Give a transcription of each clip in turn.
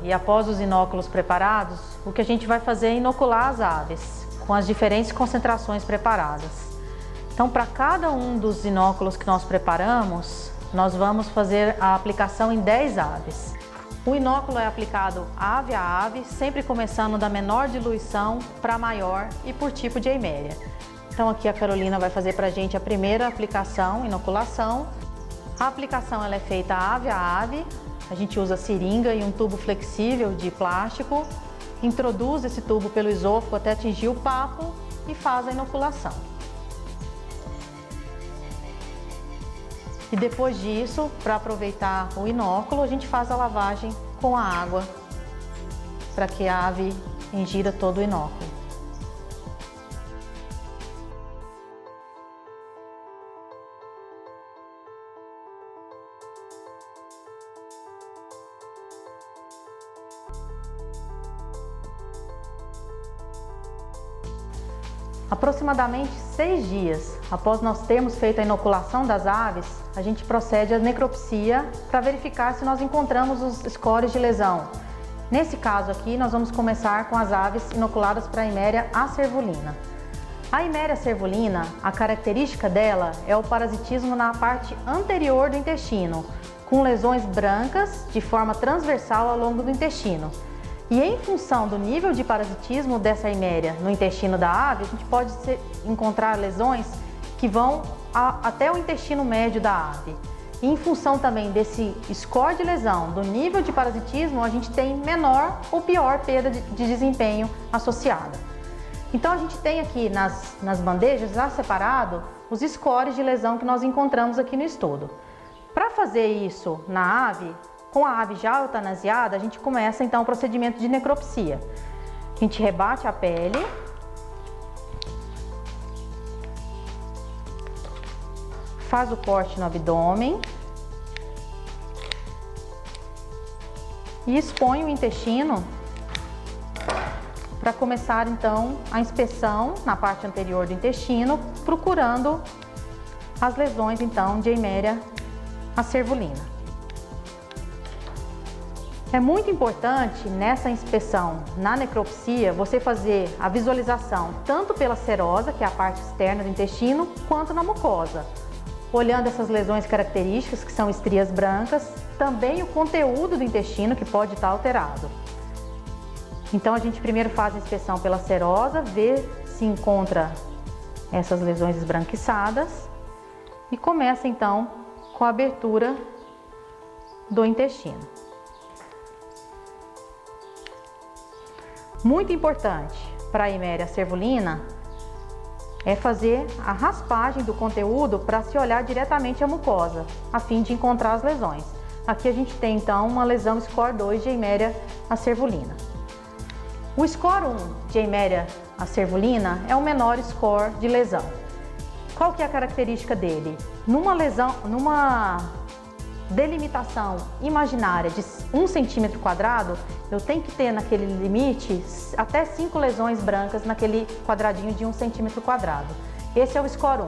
E após os inóculos preparados, o que a gente vai fazer é inocular as aves com as diferentes concentrações preparadas. Então, para cada um dos inóculos que nós preparamos, nós vamos fazer a aplicação em 10 aves. O inóculo é aplicado ave a ave, sempre começando da menor diluição para a maior e por tipo de eiméria. Então, aqui a Carolina vai fazer para a gente a primeira aplicação, inoculação. A aplicação ela é feita ave a ave. A gente usa seringa e um tubo flexível de plástico, introduz esse tubo pelo esôfago até atingir o papo e faz a inoculação. E depois disso, para aproveitar o inóculo, a gente faz a lavagem com a água, para que a ave ingira todo o inóculo. Aproximadamente 6 dias após nós termos feito a inoculação das aves, a gente procede à necropsia para verificar se nós encontramos os scores de lesão. Nesse caso aqui, nós vamos começar com as aves inoculadas para a Eiméria acervulina. A Eiméria acervulina, a característica dela é o parasitismo na parte anterior do intestino, com lesões brancas de forma transversal ao longo do intestino. E em função do nível de parasitismo dessa eiméria no intestino da ave, a gente pode encontrar lesões que vão até o intestino médio da ave. E em função também desse score de lesão, do nível de parasitismo, a gente tem menor ou pior perda de desempenho associada. Então a gente tem aqui nas bandejas, já separado, os scores de lesão que nós encontramos aqui no estudo. Para fazer isso na ave, com a ave já eutanasiada, a gente começa então o procedimento de necropsia. A gente rebate a pele, faz o corte no abdômen e expõe o intestino para começar então a inspeção na parte anterior do intestino, procurando as lesões então de Eiméria acervulina. É muito importante nessa inspeção, na necropsia, você fazer a visualização tanto pela serosa, que é a parte externa do intestino, quanto na mucosa. Olhando essas lesões características, que são estrias brancas, também o conteúdo do intestino, que pode estar alterado. Então a gente primeiro faz a inspeção pela serosa, vê se encontra essas lesões esbranquiçadas e começa então com a abertura do intestino. Muito importante para a Eiméria acervulina é fazer a raspagem do conteúdo para se olhar diretamente a mucosa, a fim de encontrar as lesões. Aqui a gente tem então uma lesão score 2 de Eiméria acervulina. O score 1 de Eiméria acervulina é o menor score de lesão. Qual que é a característica dele? Numa delimitação imaginária de 1 centímetro quadrado, eu tenho que ter naquele limite até 5 lesões brancas naquele quadradinho de 1 centímetro quadrado. Esse é o score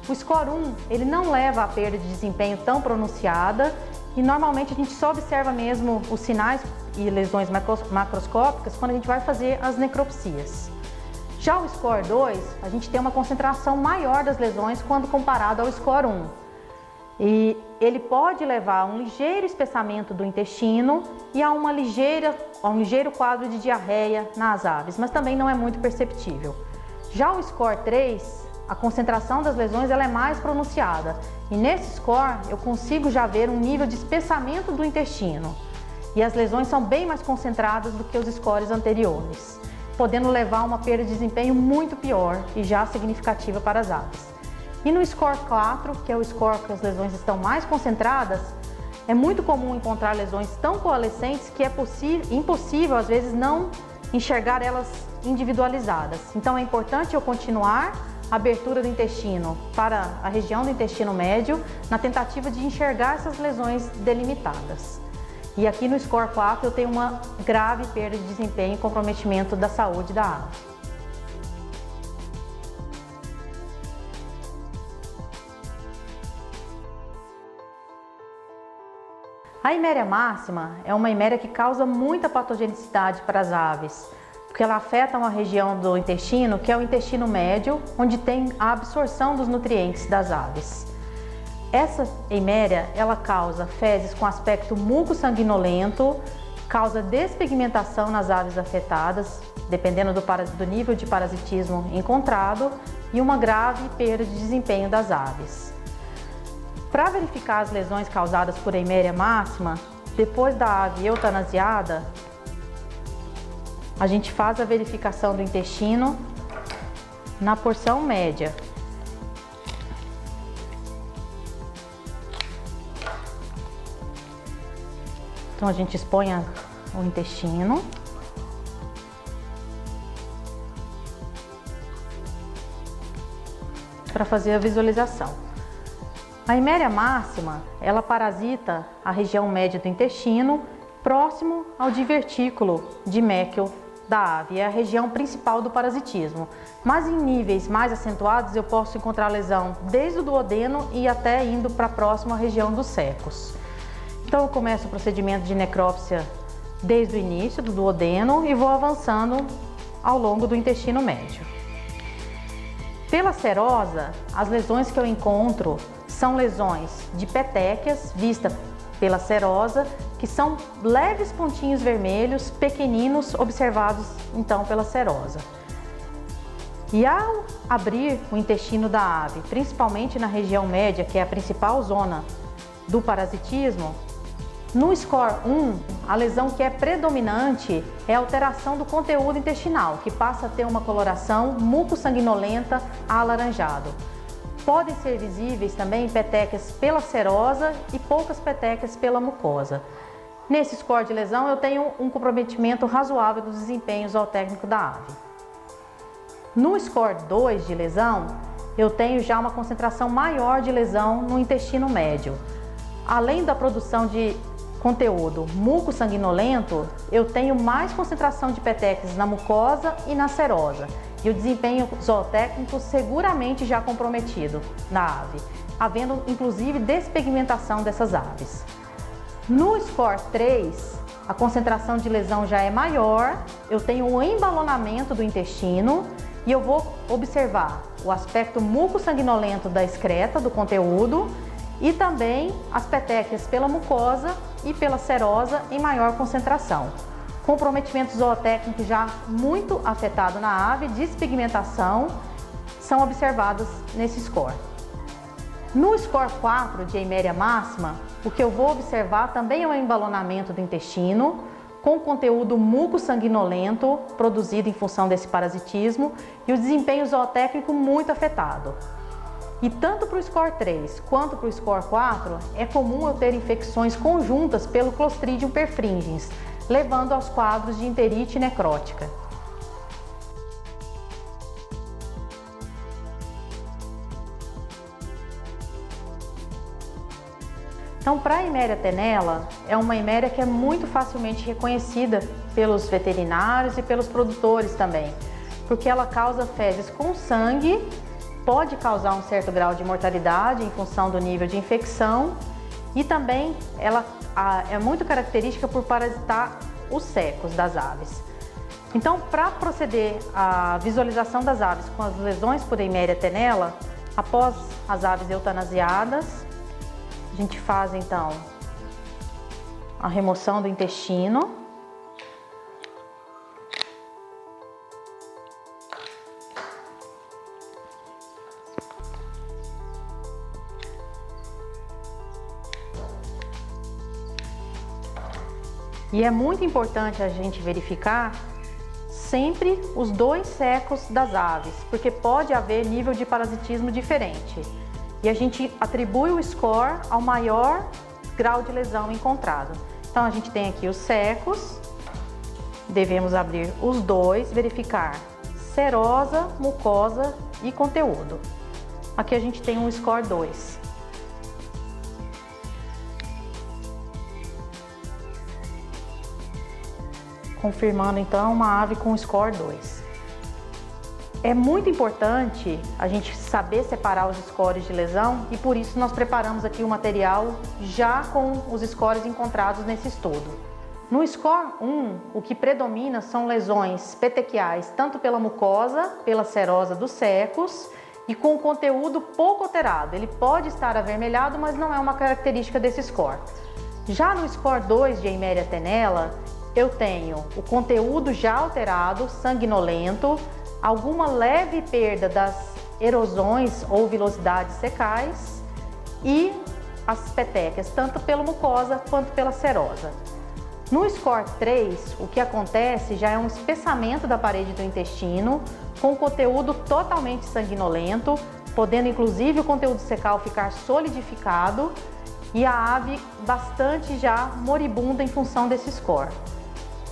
1. O score 1, ele não leva a perda de desempenho tão pronunciada e normalmente a gente só observa mesmo os sinais e lesões macroscópicas quando a gente vai fazer as necropsias. Já o score 2, a gente tem uma concentração maior das lesões quando comparado ao score 1. E ele pode levar a um ligeiro espessamento do intestino e a um ligeiro quadro de diarreia nas aves, mas também não é muito perceptível. Já o score 3, a concentração das lesões ela é mais pronunciada e nesse score eu consigo já ver um nível de espessamento do intestino e as lesões são bem mais concentradas do que os scores anteriores, podendo levar a uma perda de desempenho muito pior e já significativa para as aves. E no score 4, que é o score que as lesões estão mais concentradas, é muito comum encontrar lesões tão coalescentes que é impossível, às vezes, não enxergar elas individualizadas. Então é importante eu continuar a abertura do intestino para a região do intestino médio, na tentativa de enxergar essas lesões delimitadas. E aqui no score 4 eu tenho uma grave perda de desempenho e comprometimento da saúde da ave. A Eimeria máxima é uma eiméria que causa muita patogenicidade para as aves, porque ela afeta uma região do intestino, que é o intestino médio, onde tem a absorção dos nutrientes das aves. Essa eiméria, ela causa fezes com aspecto muco-sanguinolento, causa despigmentação nas aves afetadas, dependendo do nível de parasitismo encontrado, e uma grave perda de desempenho das aves. Para verificar as lesões causadas por Eimeria máxima, depois da ave eutanasiada, a gente faz a verificação do intestino na porção média. Então a gente expõe o intestino. Para fazer a visualização. A Eimeria máxima, ela parasita a região média do intestino, próximo ao divertículo de Meckel da ave, é a região principal do parasitismo. Mas em níveis mais acentuados eu posso encontrar lesão desde o duodeno e até indo para a próxima região dos secos. Então eu começo o procedimento de necrópsia desde o início do duodeno e vou avançando ao longo do intestino médio. Pela serosa, as lesões que eu encontro são lesões de petequias, vista pela serosa, que são leves pontinhos vermelhos, pequeninos, observados então pela serosa. E ao abrir o intestino da ave, principalmente na região média, que é a principal zona do parasitismo, no score 1, a lesão que é predominante é a alteração do conteúdo intestinal, que passa a ter uma coloração muco-sanguinolenta a alaranjado. Podem ser visíveis também petequias pela serosa e poucas petequias pela mucosa. Nesse score de lesão eu tenho um comprometimento razoável do desempenho zootécnico da ave. No score 2 de lesão, eu tenho já uma concentração maior de lesão no intestino médio. Além da produção de conteúdo muco-sanguinolento, eu tenho mais concentração de petequias na mucosa e na serosa. E o desempenho zootécnico seguramente já comprometido na ave, havendo inclusive despigmentação dessas aves. No score 3, a concentração de lesão já é maior, eu tenho um embalonamento do intestino e eu vou observar o aspecto muco-sanguinolento da excreta, do conteúdo, e também as petequias pela mucosa e pela serosa em maior concentração. Comprometimento zootécnico já muito afetado na ave, despigmentação, são observados nesse score. No score 4 de Eimeria máxima, o que eu vou observar também é um embalonamento do intestino, com conteúdo muco-sanguinolento produzido em função desse parasitismo e o desempenho zootécnico muito afetado. E tanto para o score 3 quanto para o score 4, é comum eu ter infecções conjuntas pelo Clostridium perfringens, levando aos quadros de enterite necrótica. Então, para a Eimeria tenella, é uma eiméria que é muito facilmente reconhecida pelos veterinários e pelos produtores também, porque ela causa fezes com sangue, pode causar um certo grau de mortalidade em função do nível de infecção e também ela é muito característica por parasitar os secos das aves. Então, para proceder à visualização das aves com as lesões por Eimeria tenella, após as aves eutanasiadas, a gente faz então a remoção do intestino. E é muito importante a gente verificar sempre os dois secos das aves, porque pode haver nível de parasitismo diferente. E a gente atribui o score ao maior grau de lesão encontrado. Então a gente tem aqui os secos, devemos abrir os dois, verificar serosa, mucosa e conteúdo. Aqui a gente tem um score 2. Confirmando então uma ave com score 2. É muito importante a gente saber separar os scores de lesão e por isso nós preparamos aqui o material já com os scores encontrados nesse estudo. No score 1, o que predomina são lesões petequiais tanto pela mucosa, pela serosa dos secos e com o conteúdo pouco alterado. Ele pode estar avermelhado, mas não é uma característica desse score. Já no score 2 de Eimeria tenella, eu tenho o conteúdo já alterado, sanguinolento, alguma leve perda das erosões ou vilosidades secais e as petequias, tanto pela mucosa quanto pela serosa. No score 3, o que acontece já é um espessamento da parede do intestino, com conteúdo totalmente sanguinolento, podendo inclusive o conteúdo secal ficar solidificado e a ave bastante já moribunda em função desse score.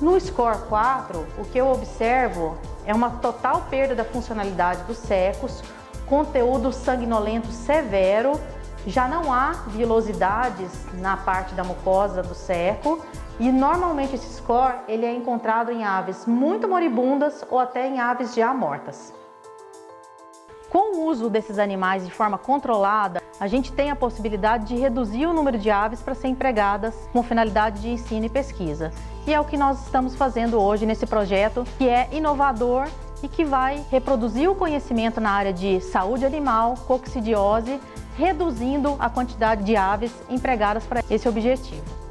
No score 4, o que eu observo é uma total perda da funcionalidade dos secos, conteúdo sanguinolento severo, já não há vilosidades na parte da mucosa do seco e normalmente esse score ele é encontrado em aves muito moribundas ou até em aves já mortas. Com o uso desses animais de forma controlada, a gente tem a possibilidade de reduzir o número de aves para ser empregadas com finalidade de ensino e pesquisa. E é o que nós estamos fazendo hoje nesse projeto, que é inovador e que vai reproduzir o conhecimento na área de saúde animal, coccidiose, reduzindo a quantidade de aves empregadas para esse objetivo.